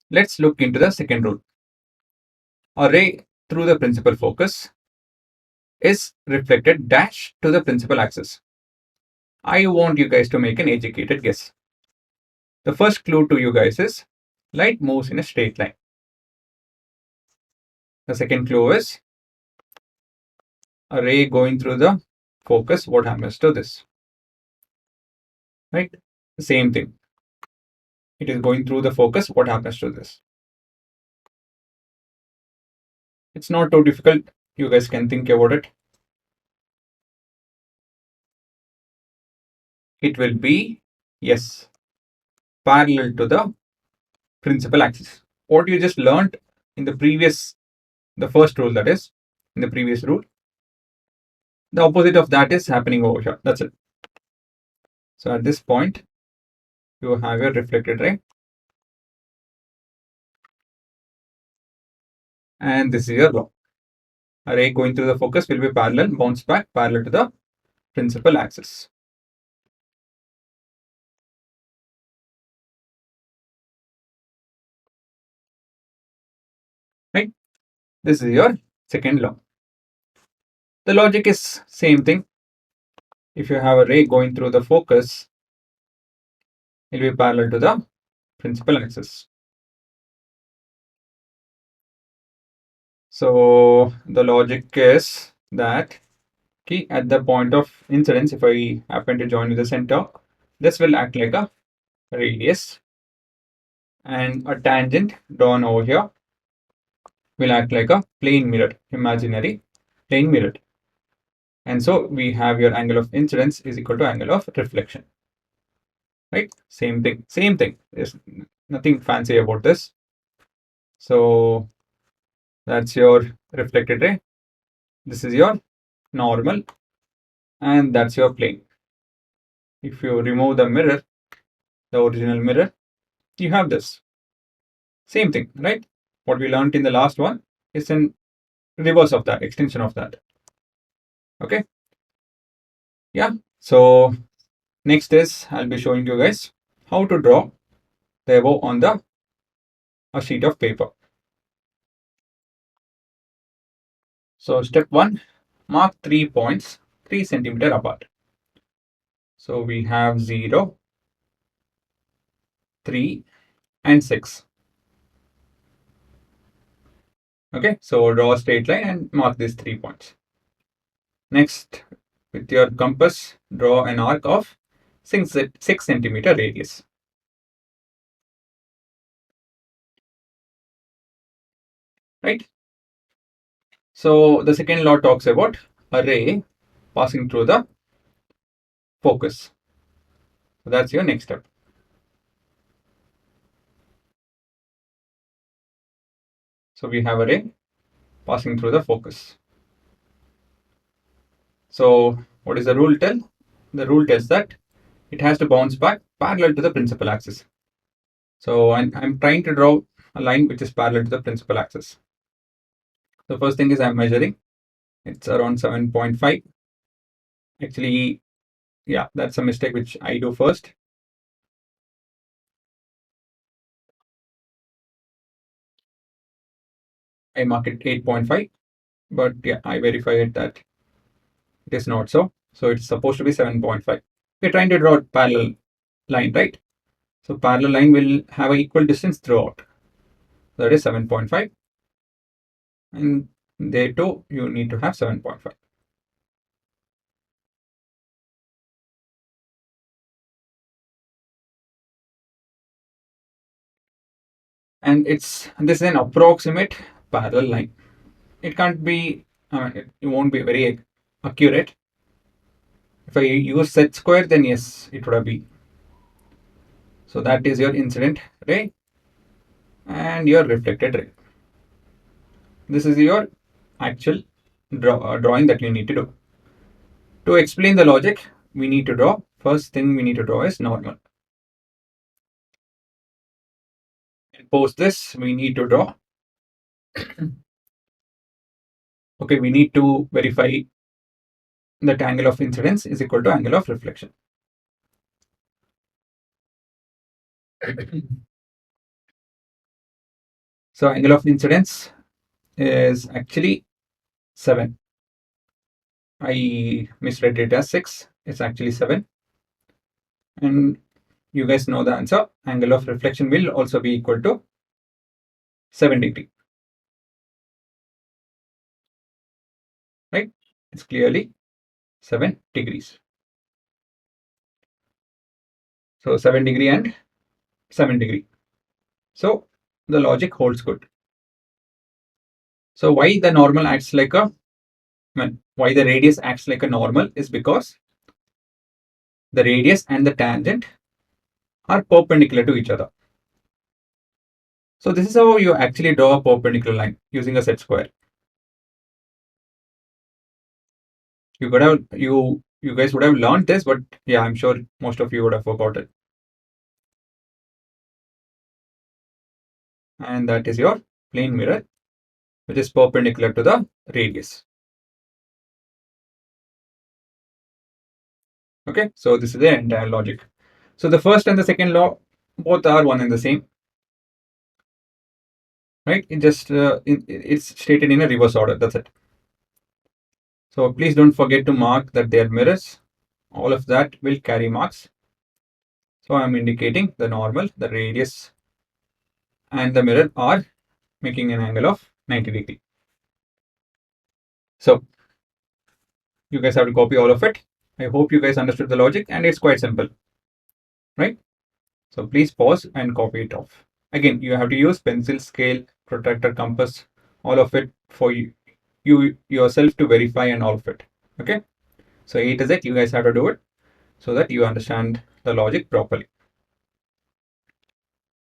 Let's look into the second rule. A ray through the principal focus is reflected dash to the principal axis. I want you guys to make an educated guess. The first clue to you guys is light moves in a straight line. The second clue is a ray going through the focus. What happens to this? Right? The same thing. It is going through the focus. What happens to this? It's not too difficult. You guys can think about it. It will be, yes, parallel to the principal axis. What you just learned in the first rule, that is, in the previous rule, the opposite of that is happening over here. That's it. So at this point, you have your reflected ray. And this is your law. A ray going through the focus will be parallel, bounce back parallel to the principal axis. Right? This is your second law. The logic is same thing. If you have a ray going through the focus, it will be parallel to the principal axis. So the logic is that at the point of incidence, if I happen to join with the center, this will act like a radius, and a tangent drawn over here will act like a plane mirror, imaginary plane mirror. And so we have your angle of incidence is equal to angle of reflection. Right? Same thing. Same thing. There's nothing fancy about this. So that's your reflected ray. This is your normal, and that's your plane. If you remove the mirror, the original mirror, you have this. Same thing, right? What we learned in the last one is in reverse of that, extension of that. Okay. Yeah. So next is I'll be showing you guys how to draw the above on a sheet of paper. So step 1, mark 3 points 3 centimeter apart. So we have 0, 3, and 6. Okay, so draw a straight line and mark these 3 points. Next, with your compass, draw an arc of 6 centimeter radius. Right? So the second law talks about a ray passing through the focus. So that's your next step. So we have a ray passing through the focus. So what does the rule tell? The rule tells that it has to bounce back parallel to the principal axis. So I'm trying to draw a line which is parallel to the principal axis. The first thing is I'm measuring. It's around 7.5. Actually, yeah, that's a mistake which I do first. I mark it 8.5, but yeah, I verified that it is not so. So it's supposed to be 7.5. We're trying to draw a parallel line, right? So parallel line will have an equal distance throughout. That is 7.5. And there too, you need to have 7.5. And this is an approximate parallel line. It can't be, it won't be very accurate. If I use set square, then yes, it would have been. So that is your incident ray and your reflected ray. This is your actual drawing that you need to do. To explain the logic, we need to draw. First thing we need to draw is normal. And post this, we need to draw. Okay, we need to verify that angle of incidence is equal to angle of reflection. So angle of incidence is actually 7. I misread it as 6. It's actually 7. And you guys know the answer. Angle of reflection will also be equal to 7 degree. Right? It's clearly 7 degrees. So 7 degree and 7 degree. So the logic holds good. So why the normal acts like a, why the radius acts like a normal is because the radius and the tangent are perpendicular to each other. So this is how you actually draw a perpendicular line using a set square. You guys would have learned this, but yeah, I'm sure most of you would have forgotten. And that is your plane mirror, which is perpendicular to the radius. Okay, so this is the entire logic. So the first and the second law both are one and the same, right? It's stated in a reverse order. That's it. So please don't forget to mark that they are mirrors. All of that will carry marks. So I'm indicating the normal, the radius, and the mirror are making an angle of 90 degree. So you guys have to copy all of it. I hope you guys understood the logic, and it's quite simple, right? So please pause and copy it off. Again, you have to use pencil, scale, protractor, compass, all of it for you yourself to verify and all of it. Okay. So A to Z, you guys have to do it so that you understand the logic properly.